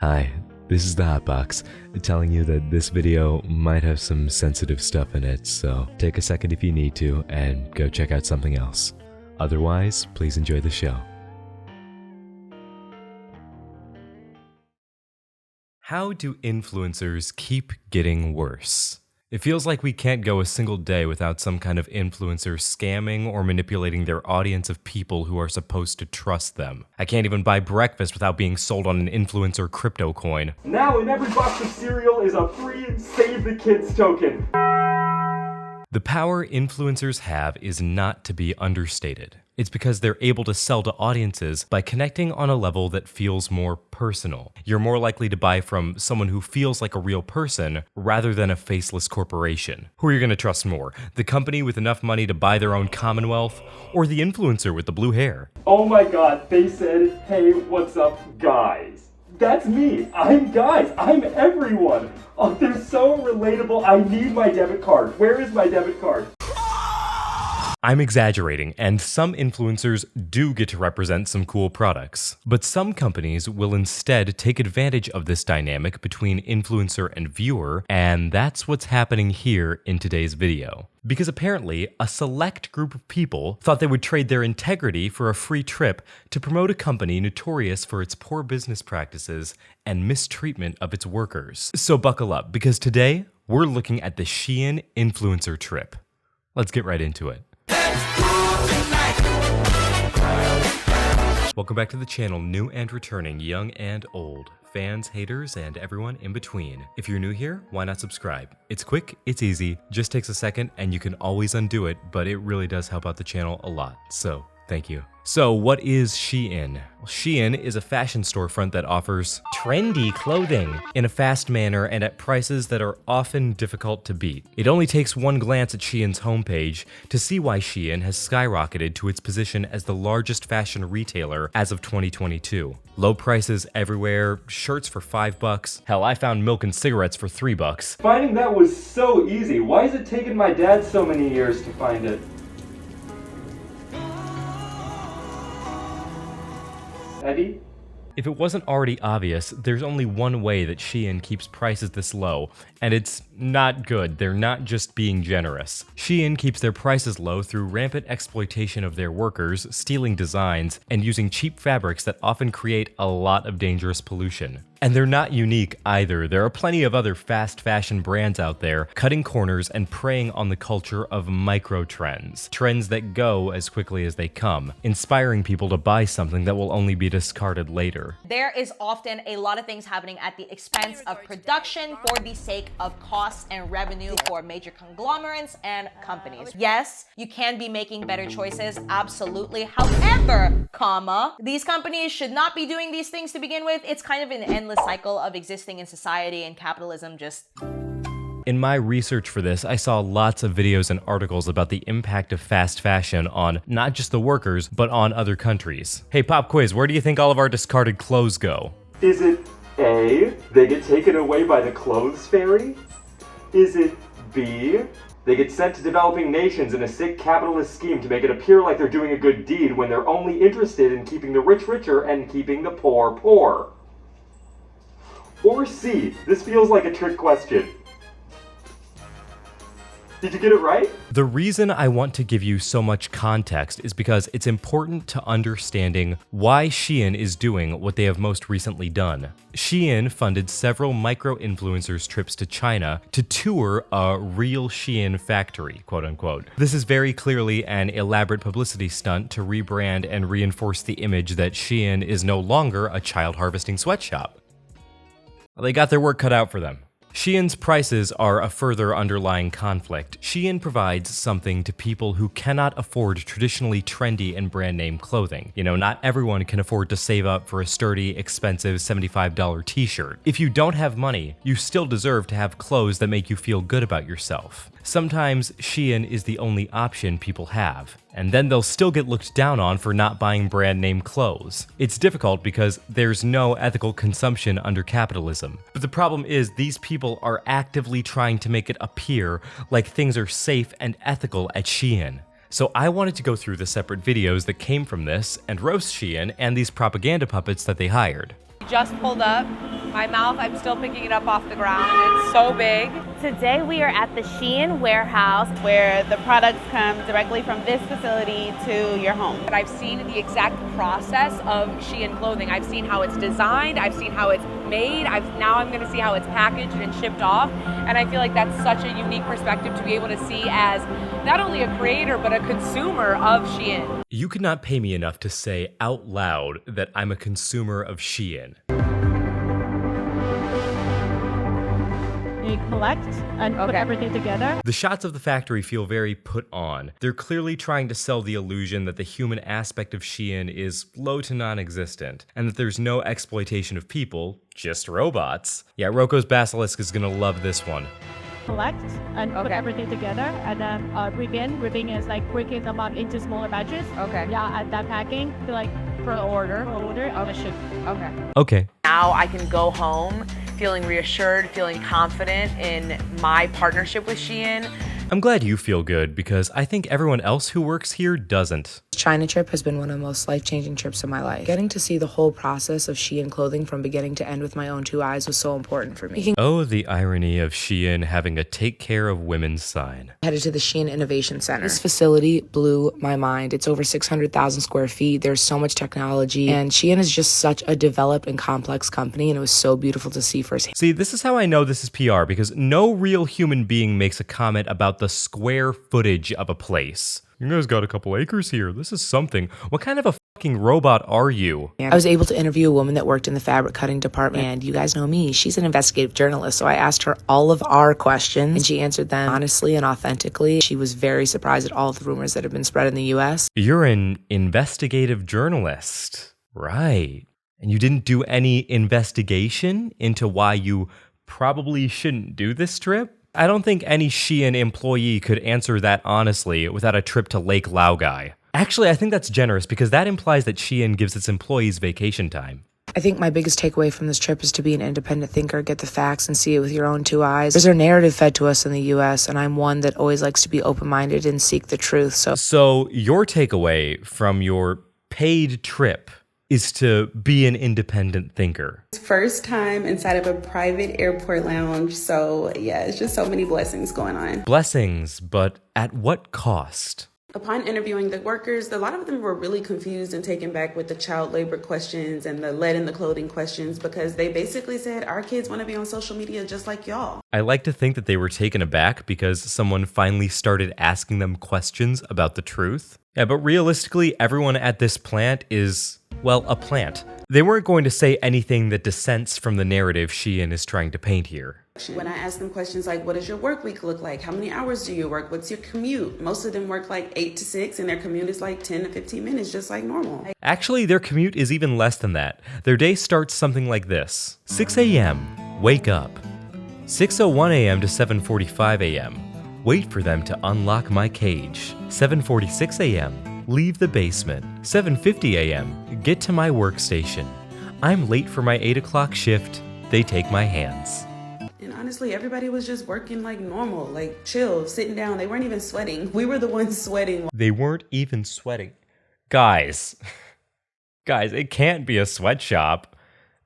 Hi, this is the Hotbox, telling you that this video might have some sensitive stuff in it, so take a second if you need to and go check out something else. Otherwise, please enjoy the show. How do influencers keep getting worse? It feels like we can't go a single day without some kind of influencer scamming or manipulating their audience of people who are supposed to trust them. I can't even buy breakfast without being sold on an influencer crypto coin. Now in every box of cereal is a free Save the Kids token. The power influencers have is not to be understated. It's because they're able to sell to audiences by connecting on a level that feels more personal. You're more likely to buy from someone who feels like a real person rather than a faceless corporation. Who are you going to trust more? The company with enough money to buy their own commonwealth, or the influencer with the blue hair? Oh my god, they said, hey, what's up, guys? That's me. I'm guys. I'm everyone. Oh, they're so relatable. I need my debit card. Where is my debit card? I'm exaggerating, and some influencers do get to represent some cool products. But some companies will instead take advantage of this dynamic between influencer and viewer, and that's what's happening here in today's video. Because apparently, a select group of people thought they would trade their integrity for a free trip to promote a company notorious for its poor business practices and mistreatment of its workers. So buckle up, because today, we're looking at the Shein influencer trip. Let's get right into it. Welcome back to the channel, new and returning, young and old, fans, haters, and everyone in between. If you're new here, why not subscribe? It's quick, it's easy, just takes a second, and you can always undo it, but it really does help out the channel a lot, so thank you. So what is Shein? Well, Shein is a fashion storefront that offers trendy clothing in a fast manner and at prices that are often difficult to beat. It only takes one glance at Shein's homepage to see why Shein has skyrocketed to its position as the largest fashion retailer as of 2022. Low prices everywhere, shirts for $5. Hell, I found milk and cigarettes for $3. Finding that was so easy. Why has it taken my dad so many years to find it? Eddie? If it wasn't already obvious, there's only one way that Shein keeps prices this low, and it's not good. They're not just being generous. Shein keeps their prices low through rampant exploitation of their workers, stealing designs, and using cheap fabrics that often create a lot of dangerous pollution. And they're not unique either. There are plenty of other fast fashion brands out there cutting corners and preying on the culture of micro trends. Trends that go as quickly as they come, inspiring people to buy something that will only be discarded later. There is often a lot of things happening at the expense of production for the sake of costs and revenue for major conglomerates and companies. Yes, you can be making better choices, absolutely. However, these companies should not be doing these things to begin with. It's kind of an endless cycle of existing in society, and capitalism just... In my research for this, I saw lots of videos and articles about the impact of fast fashion on not just the workers, but on other countries. Hey, pop quiz, where do you think all of our discarded clothes go? Is it A, they get taken away by the clothes fairy? Is it B, they get sent to developing nations in a sick capitalist scheme to make it appear like they're doing a good deed when they're only interested in keeping the rich richer and keeping the poor poor? Or C, this feels like a trick question. Did you get it right? The reason I want to give you so much context is because it's important to understanding why Shein is doing what they have most recently done. Shein funded several micro-influencers' trips to China to tour a real Shein factory, quote unquote. This is very clearly an elaborate publicity stunt to rebrand and reinforce the image that Shein is no longer a child harvesting sweatshop. They got their work cut out for them. Shein's prices are a further underlying conflict. Shein provides something to people who cannot afford traditionally trendy and brand name clothing. You know, not everyone can afford to save up for a sturdy, expensive $75 t-shirt. If you don't have money, you still deserve to have clothes that make you feel good about yourself. Sometimes Shein is the only option people have, and then they'll still get looked down on for not buying brand name clothes. It's difficult because there's no ethical consumption under capitalism. But the problem is these people are actively trying to make it appear like things are safe and ethical at Shein. So I wanted to go through the separate videos that came from this and roast Shein and these propaganda puppets that they hired. Just pulled up. My mouth, I'm still picking it up off the ground. It's so big. Today we are at the Shein warehouse where the products come directly from this facility to your home. But I've seen the exact process of Shein clothing. I've seen how it's designed. I've seen how it's made. Now I'm going to see how it's packaged and shipped off. And I feel like that's such a unique perspective to be able to see as not only a creator, but a consumer of Shein. You could not pay me enough to say out loud that I'm a consumer of Shein. You collect and put everything together. The shots of the factory feel very put on. They're clearly trying to sell the illusion that the human aspect of Shein is low to non-existent, and that there's no exploitation of people, just robots. Yeah, Roko's Basilisk is gonna love this one. Collect and put everything together, and then ribbing. Ribbing is like breaking them up into smaller batches. Okay. Yeah, and that packing to like for order on the ship. Okay. Okay. Now I can go home feeling reassured, feeling confident in my partnership with Shein. I'm glad you feel good because I think everyone else who works here doesn't. China trip has been one of the most life-changing trips of my life. Getting to see the whole process of Shein clothing from beginning to end with my own two eyes was so important for me. Oh, the irony of Shein having a take care of women sign. Headed to the Shein Innovation Center. This facility blew my mind. It's over 600,000 square feet. There's so much technology, and Shein is just such a developed and complex company, and it was so beautiful to see firsthand. See, this is how I know this is PR, because no real human being makes a comment about the square footage of a place. You guys got a couple acres here. This is something. What kind of a fucking robot are you? I was able to interview a woman that worked in the fabric cutting department, and you guys know me, she's an investigative journalist, so I asked her all of our questions, and she answered them honestly and authentically. She was very surprised at all of the rumors that have been spread in the US. You're an investigative journalist. Right. And you didn't do any investigation into why you probably shouldn't do this trip? I don't think any Shein employee could answer that honestly without a trip to Lake Laogai. Actually, I think that's generous because that implies that Shein gives its employees vacation time. I think my biggest takeaway from this trip is to be an independent thinker, get the facts and see it with your own two eyes. There's a narrative fed to us in the US, and I'm one that always likes to be open-minded and seek the truth. So your takeaway from your paid trip is to be an independent thinker. First time inside of a private airport lounge, so yeah, it's just so many blessings going on. Blessings, but at what cost? Upon interviewing the workers, a lot of them were really confused and taken back with the child labor questions and the lead in the clothing questions, because they basically said, our kids want to be on social media just like y'all. I like to think that they were taken aback because someone finally started asking them questions about the truth. Yeah, but realistically, everyone at this plant is, well, a plant. They weren't going to say anything that dissents from the narrative Shein is trying to paint here. When I ask them questions like, what does your work week look like? How many hours do you work? What's your commute? Most of them work like 8 to 6, and their commute is like 10 to 15 minutes, just like normal. Actually, their commute is even less than that. Their day starts something like this. 6 a.m., wake up. 6:01 a.m. to 7:45 a.m., wait for them to unlock my cage. 7:46 a.m., leave the basement. 7:50 a.m., get to my workstation. I'm late for my 8 o'clock shift. They take my hands. And honestly, everybody was just working like normal, like chill, sitting down. They weren't even sweating. We were the ones sweating. They weren't even sweating. Guys, it can't be a sweatshop.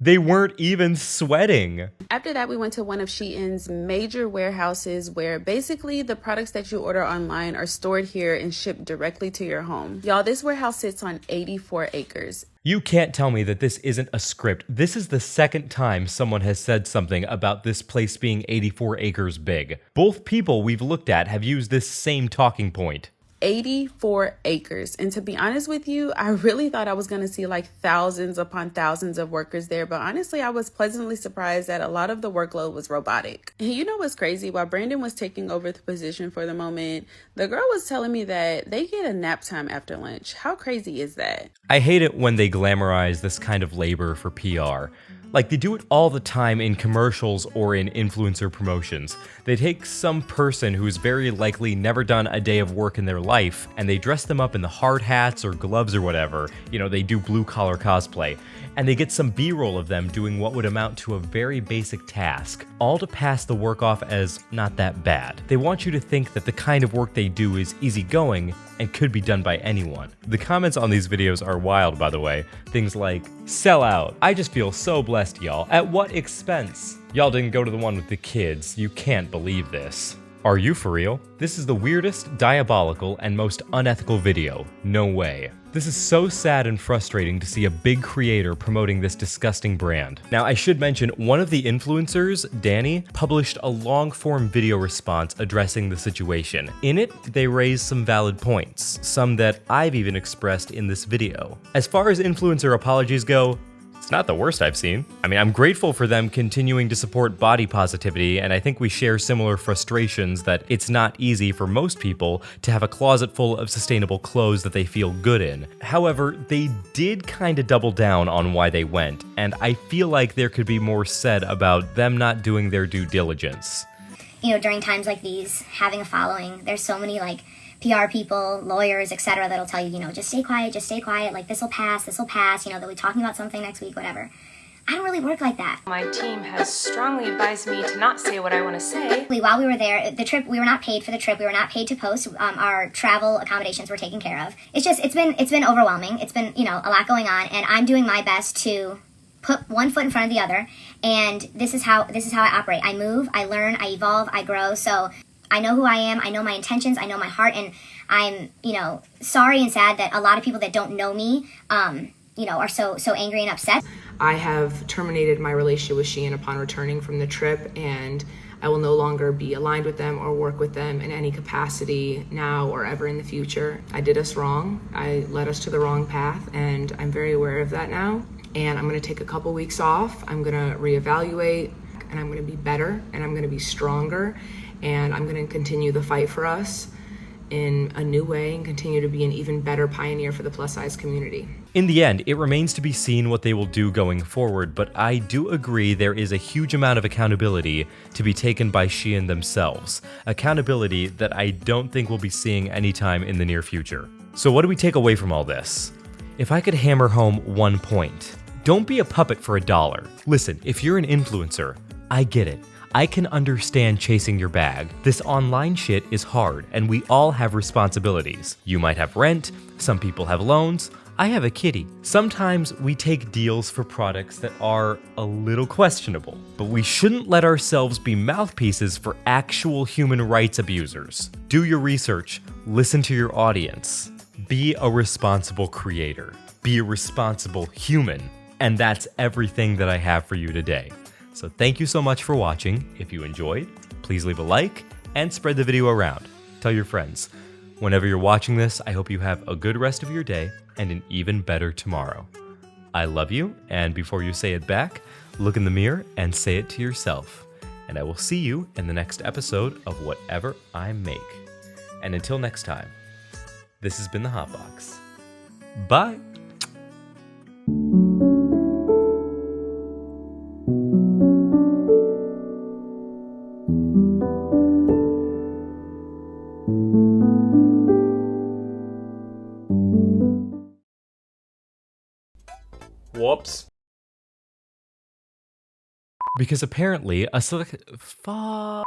They weren't even sweating. After that, we went to one of Shein's major warehouses where basically the products that you order online are stored here and shipped directly to your home. Y'all, this warehouse sits on 84 acres. You can't tell me that this isn't a script. This is the second time someone has said something about this place being 84 acres big. Both people we've looked at have used this same talking point. 84 acres. And to be honest with you, I really thought I was going to see like thousands upon thousands of workers there. But honestly, I was pleasantly surprised that a lot of the workload was robotic. And you know what's crazy? While Brandon was taking over the position for the moment, the girl was telling me that they get a nap time after lunch. How crazy is that? I hate it when they glamorize this kind of labor for PR. Like, they do it all the time in commercials or in influencer promotions. They take some person who's very likely never done a day of work in their life, and they dress them up in the hard hats or gloves or whatever. You know, they do blue-collar cosplay. And they get some B-roll of them doing what would amount to a very basic task, all to pass the work off as not that bad. They want you to think that the kind of work they do is easygoing, and could be done by anyone. The comments on these videos are wild, by the way. Things like, sell out. I just feel so blessed, y'all. At what expense? Y'all didn't go to the one with the kids. You can't believe this. Are you for real? This is the weirdest, diabolical, and most unethical video. No way. This is so sad and frustrating to see a big creator promoting this disgusting brand. Now, I should mention, one of the influencers, Danny, published a long-form video response addressing the situation. In it, they raised some valid points, some that I've even expressed in this video. As far as influencer apologies go, it's not the worst I've seen. I mean, I'm grateful for them continuing to support body positivity, and I think we share similar frustrations that it's not easy for most people to have a closet full of sustainable clothes that they feel good in. However, they did kind of double down on why they went, and I feel like there could be more said about them not doing their due diligence. You know, during times like these, having a following, there's so many like PR people, lawyers, etc. that'll tell you, you know, just stay quiet, like this'll pass, you know, they'll be talking about something next week, whatever. I don't really work like that. My team has strongly advised me to not say what I want to say. While we were there, the trip, we were not paid for the trip, we were not paid to post, our travel accommodations were taken care of. It's been overwhelming, it's been, you know, a lot going on, and I'm doing my best to put one foot in front of the other, and this is how I operate. I move, I learn, I evolve, I grow, so I know who I am, I know my intentions, I know my heart, and I'm, you know, sorry and sad that a lot of people that don't know me, you know, are so angry and upset. I have terminated my relationship with Shein upon returning from the trip, and I will no longer be aligned with them or work with them in any capacity now or ever in the future. I did us wrong. I led us to the wrong path, and I'm very aware of that now. And I'm gonna take a couple weeks off. I'm gonna reevaluate, and I'm gonna be better, and I'm gonna be stronger, and I'm gonna continue the fight for us in a new way and continue to be an even better pioneer for the plus size community. In the end, it remains to be seen what they will do going forward, but I do agree there is a huge amount of accountability to be taken by Shein themselves. Accountability that I don't think we'll be seeing anytime in the near future. So what do we take away from all this? If I could hammer home one point, don't be a puppet for $1. Listen, if you're an influencer, I get it. I can understand chasing your bag. This online shit is hard, and we all have responsibilities. You might have rent, some people have loans, I have a kitty. Sometimes we take deals for products that are a little questionable, but we shouldn't let ourselves be mouthpieces for actual human rights abusers. Do your research, listen to your audience. Be a responsible creator. Be a responsible human. And that's everything that I have for you today. So thank you so much for watching. If you enjoyed, please leave a like and spread the video around. Tell your friends. Whenever you're watching this, I hope you have a good rest of your day and an even better tomorrow. I love you, and before you say it back, look in the mirror and say it to yourself. And I will see you in the next episode of whatever I make. And until next time, this has been the Hot Box. Bye! Whoops. Because apparently a fuck.